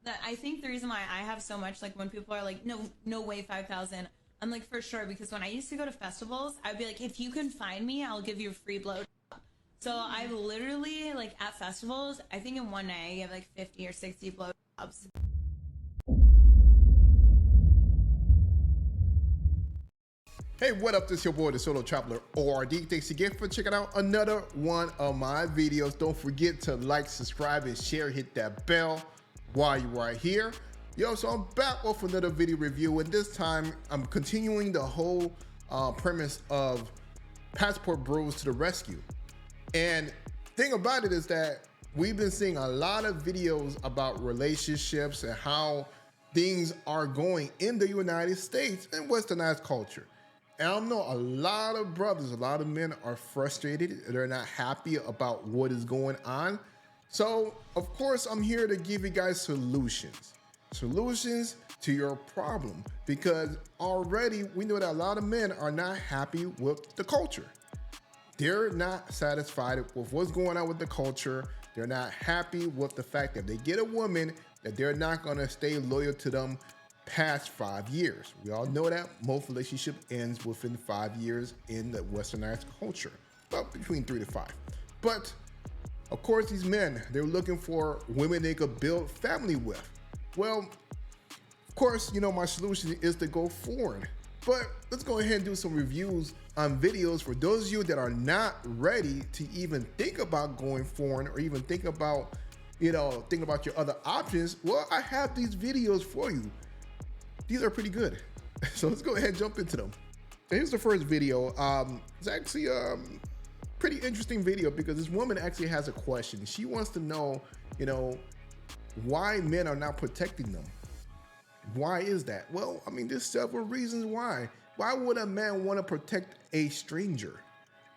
I think the reason why I have so much, like when people are like, no way 5,000, I'm like, for sure, because when I used to go to festivals, I'd be like, if you can find me, I'll give you a free blow. So I've literally, like, at festivals, I think in one night I get like 50 or 60 blowjobs. Hey, what up? This is your boy, the Solo Traveler ORD. Thanks again for checking out another one of my videos. Don't forget to like, subscribe, and share. Hit that bell while you're right here. Yo, so I'm back with another video review, and this time I'm continuing the whole premise of Passport Bros to the rescue. And thing about it is that we've been seeing a lot of videos about relationships and how things are going in the United States and westernized culture. And I know a lot of brothers, a lot of men are frustrated. They're not happy about what is going on. So, of course, I'm here to give you guys solutions to your problem, because already we know that a lot of men are not happy with the culture. They're not satisfied with what's going on with the culture. They're not happy with the fact that they get a woman that they're not going to stay loyal to them past 5 years. We all know that most relationship ends within 5 years in the westernized culture, about between 3 to 5. But of course, these men, they're looking for women they could build family with. Well, of course, you know, my solution is to go foreign. But let's go ahead and do some reviews on videos for those of you that are not ready to even think about going foreign, or even think about, think about your other options. Well, I have these videos for you. These are pretty good. So let's go ahead and jump into them. And here's the first video. It's actually a pretty interesting video, because this woman actually has a question. She wants to know, why men are not protecting them. Why is that? Well, I mean, there's several reasons why. Why would a man want to protect a stranger?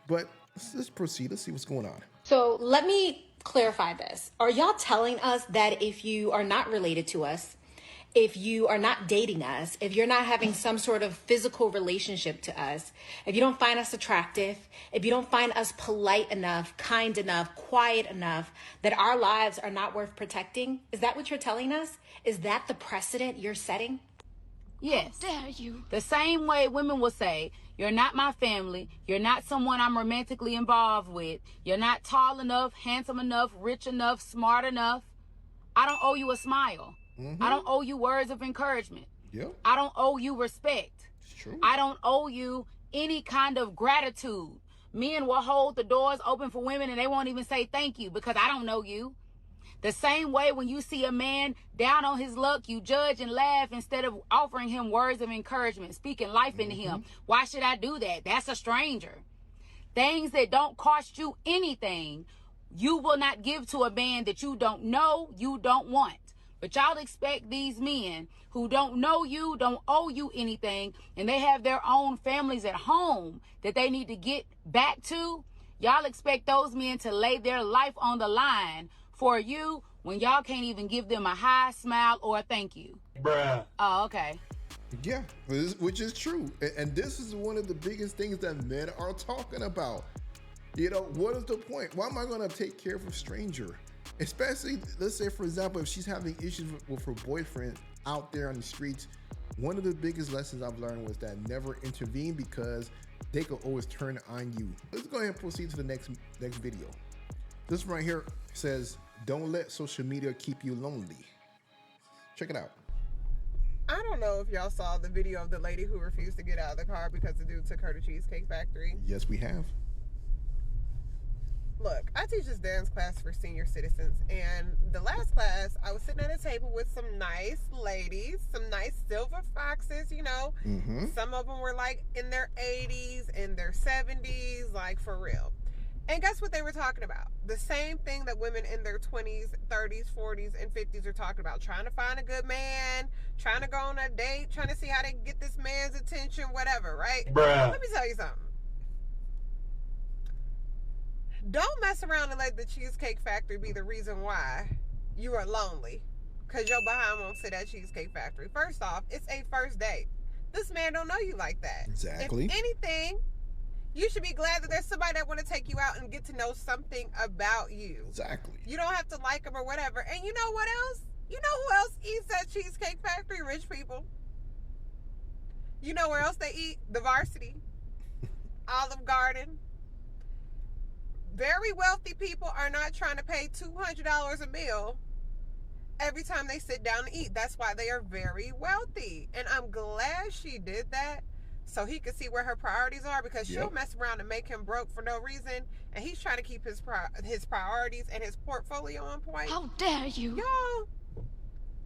But let's proceed. Let's see what's going on. So let me clarify this. Are y'all telling us that if you are not related to us, if you are not dating us, if you're not having some sort of physical relationship to us, if you don't find us attractive, if you don't find us polite enough, kind enough, quiet enough, that our lives are not worth protecting? Is that what you're telling us? Is that the precedent you're setting? Yes. How dare you? The same way women will say, you're not my family, you're not someone I'm romantically involved with, you're not tall enough, handsome enough, rich enough, smart enough. I don't owe you a smile. I don't owe you words of encouragement. Yep. I don't owe you respect. It's true. I don't owe you any kind of gratitude. Men will hold the doors open for women and they won't even say thank you, because I don't know you. The same way when you see a man down on his luck, you judge and laugh instead of offering him words of encouragement, speaking life into him. Why should I do that? That's a stranger. Things that don't cost you anything, you will not give to a man that you don't know, you don't want. But y'all expect these men who don't know you, don't owe you anything, and they have their own families at home that they need to get back to. Y'all expect those men to lay their life on the line for you when y'all can't even give them a hi, smile, or a thank you. Bruh. Oh, okay. Yeah, which is true. And this is one of the biggest things that men are talking about. What is the point? Why am I going to take care of a stranger? Especially, let's say, for example, if she's having issues with her boyfriend out there on the streets. One of the biggest lessons I've learned was that never intervene, because they could always turn on you. Let's go ahead and proceed to the next video. This right here says, don't let social media keep you lonely. Check it out. I don't know if y'all saw the video of the lady who refused to get out of the car because the dude took her to Cheesecake Factory. Yes, we have. Look, I teach this dance class for senior citizens, and the last class, I was sitting at a table with some nice ladies, some nice silver foxes, Some of them were like in their 80s, in their 70s, like for real. And guess what they were talking about? The same thing that women in their 20s, 30s, 40s, and 50s are talking about. Trying to find a good man, trying to go on a date, trying to see how they can get this man's attention, whatever, right? Bruh. Let me tell you something. Don't mess around and let the Cheesecake Factory be the reason why you are lonely, because your behind won't sit at Cheesecake Factory. First off, it's a first date. This man don't know you like that. Exactly. If anything, you should be glad that there's somebody that want to take you out and get to know something about you. Exactly. You don't have to like him or whatever. And you know what else? You know who else Cheesecake Factory, rich people. You know where else they eat? The Varsity, Olive Garden. Very wealthy people are not trying to pay $200 a meal every time they sit down to eat. That's why they are very wealthy. And I'm glad she did that so he could see where her priorities are, because she'll mess around and make him broke for no reason. And he's trying to keep his priorities and his portfolio on point. How dare you? Y'all,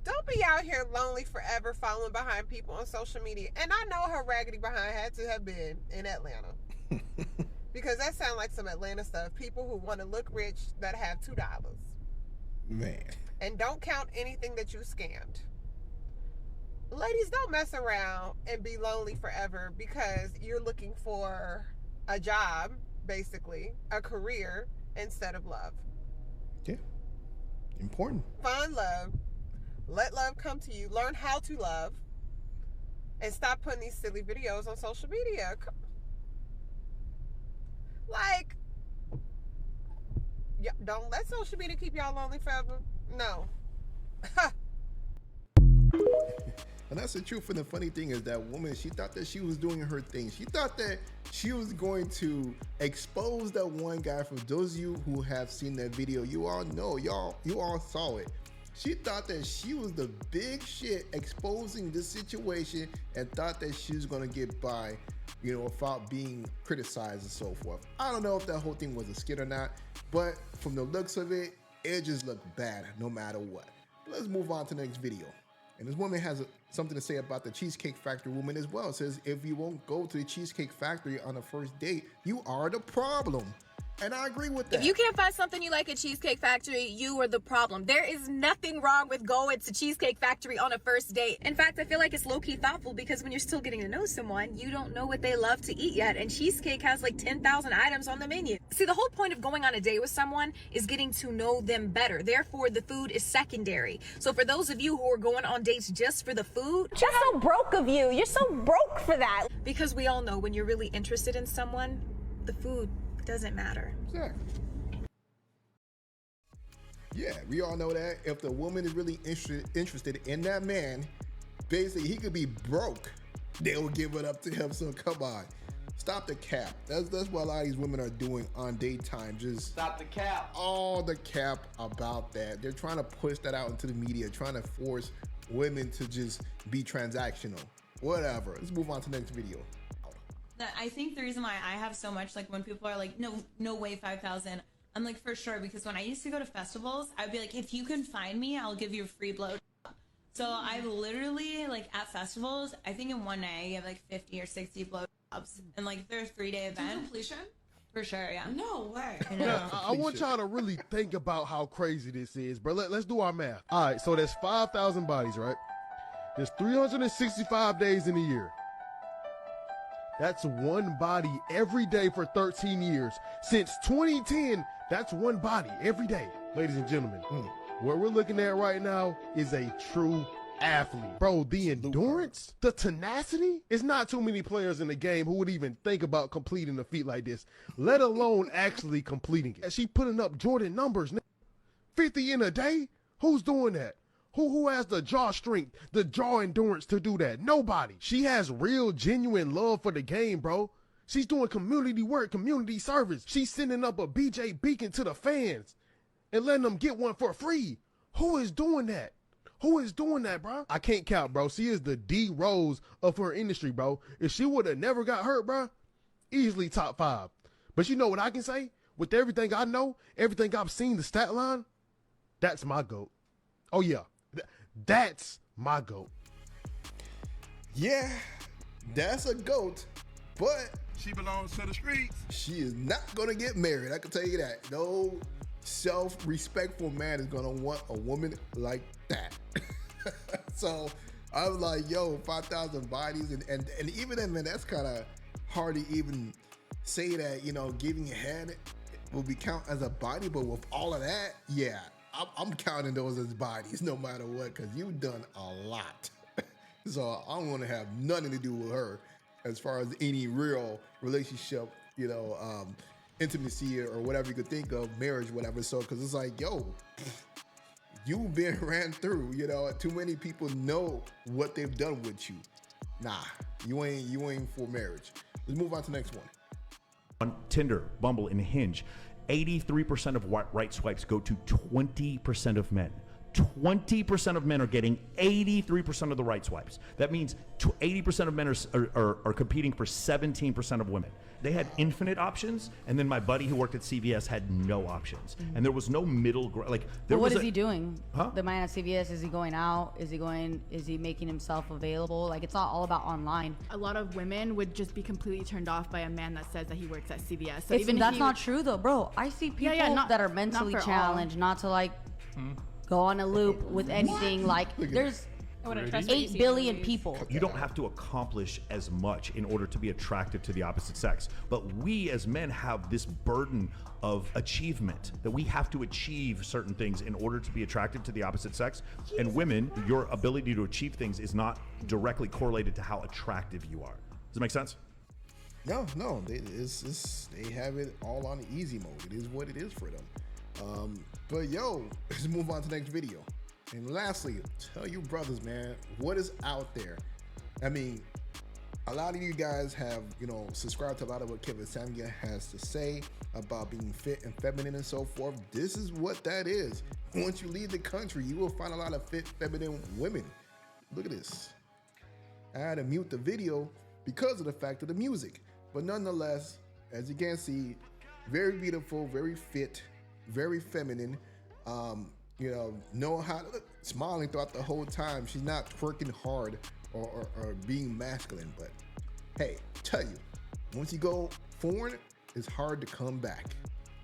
don't be out here lonely forever following behind people on social media. And I know her raggedy behind had to have been in Atlanta. Because that sounds like some Atlanta stuff. People who want to look rich that have $2. Man. And don't count anything that you scammed. Ladies, don't mess around and be lonely forever because you're looking for a job, basically, a career, instead of love. Yeah. Important. Find love. Let love come to you. Learn how to love. And stop putting these silly videos on social media. Like, don't let social media keep y'all lonely forever. No. And that's the truth. And the funny thing is that woman, she thought that she was doing her thing. She thought that she was going to expose that one guy. For those of you who have seen that video, you all know, you all saw it. She thought that she was the big shit exposing this situation and thought that she was going to get by, you know, without being criticized and so forth. I don't know if that whole thing was a skit or not, but from the looks of it, it just looked bad no matter what. But let's move on to the next video. And this woman has something to say about the Cheesecake Factory woman as well. It says, if you won't go to the Cheesecake Factory on a first date, you are the problem. And I agree with that. If you can't find something you like at Cheesecake Factory, you are the problem. There is nothing wrong with going to Cheesecake Factory on a first date. In fact, I feel like it's low-key thoughtful because when you're still getting to know someone, you don't know what they love to eat yet. And Cheesecake has like 10,000 items on the menu. See, the whole point of going on a date with someone is getting to know them better. Therefore, the food is secondary. So for those of you who are going on dates just for the food, that's so broke of you. You're so broke for that. Because we all know when you're really interested in someone, the food doesn't matter. Exactly. Yeah, we all know that if the woman is really interested in that man, basically he could be broke, they'll give it up to him. So come on, stop the cap. That's what a lot of these women are doing on daytime. Just stop the cap. All the cap about that. They're trying to push that out into the media, trying to force women to just be transactional. Whatever. Let's move on to the next video. I think the reason why I have so much, like when people are like, no way 5,000, I'm like, for sure, because when I used to go to festivals, I'd be like, if you can find me, I'll give you a free blow. So I literally, like at festivals, I think in one night I have like 50 or 60 blowjobs, and like they're a 3-day event. Completion? For sure, yeah. No way. Now, I want y'all to really think about how crazy this is, bro. Let's do our math. All right, so there's 5,000 bodies, right? There's 365 days in a year. That's one body every day for 13 years. Since 2010, that's one body every day. Ladies and gentlemen, what we're looking at right now is a true athlete. Bro, the endurance, the tenacity, it's not too many players in the game who would even think about completing a feat like this, let alone actually completing it. She putting up Jordan numbers, 50 in a day? Who's doing that? Who has the jaw strength, the jaw endurance to do that? Nobody. She has real, genuine love for the game, bro. She's doing community work, community service. She's sending up a BJ Beacon to the fans and letting them get one for free. Who is doing that? Who is doing that, bro? I can't count, bro. She is the D Rose of her industry, bro. If she would have never got hurt, bro, easily top 5. But you know what I can say? With everything I know, everything I've seen, the stat line, that's my GOAT. Oh, yeah. That's my GOAT. Yeah, that's a GOAT, but she belongs to the streets. She is not gonna get married. I can tell you that. No self-respectful man is gonna want a woman like that. So I was like, yo, 5,000 bodies, and even then, man, that's kind of hard to even say that, you know, giving your head will be count as a body, but with all of that, yeah. I'm counting those as bodies no matter what, because you've done a lot. So I don't want to have nothing to do with her as far as any real relationship, you know, intimacy or whatever you could think of, marriage, whatever. So, because it's like, yo, you've been ran through. You know, too many people know what they've done with you. Nah, you ain't for marriage. Let's move on to the next one. On Tinder, Bumble, and Hinge, 83% of right swipes go to 20% of men. 20% of men are getting 83% of the right swipes. That means 80% of men are competing for 17% of women. They had infinite options, and then my buddy who worked at CVS had no options, and there was no middle ground. Like, what is he doing? Huh? The man at CVS, is he going out? Is he making himself available? Like, it's not all about online. A lot of women would just be completely turned off by a man that says that he works at CVS. So That's not true though, bro. I see people that are mentally challenged not to like go on a loop with anything. Like, there's 8 billion people. You don't have to accomplish as much in order to be attractive to the opposite sex. But we as men have this burden of achievement, that we have to achieve certain things in order to be attractive to the opposite sex. And women, your ability to achieve things is not directly correlated to how attractive you are. Does it make sense? No, they have it all on easy mode. It is what it is for them. But yo, let's move on to the next video. And lastly, tell you brothers, man, what is out there? I mean, a lot of you guys have, subscribed to a lot of what Kevin Samuel has to say about being fit and feminine and so forth. This is what that is. Once you leave the country, you will find a lot of fit, feminine women. Look at this. I had to mute the video because of the fact of the music. But nonetheless, as you can see, very beautiful, very fit, very feminine. Know how to look, smiling throughout the whole time. She's not twerking hard or being masculine. But hey, tell you, once you go foreign, it's hard to come back.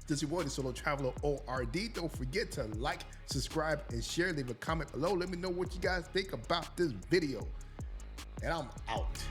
This is your boy, the Solo Traveler ORD. Don't forget to like, subscribe, and share. Leave a comment below. Let me know what you guys think about this video. And I'm out.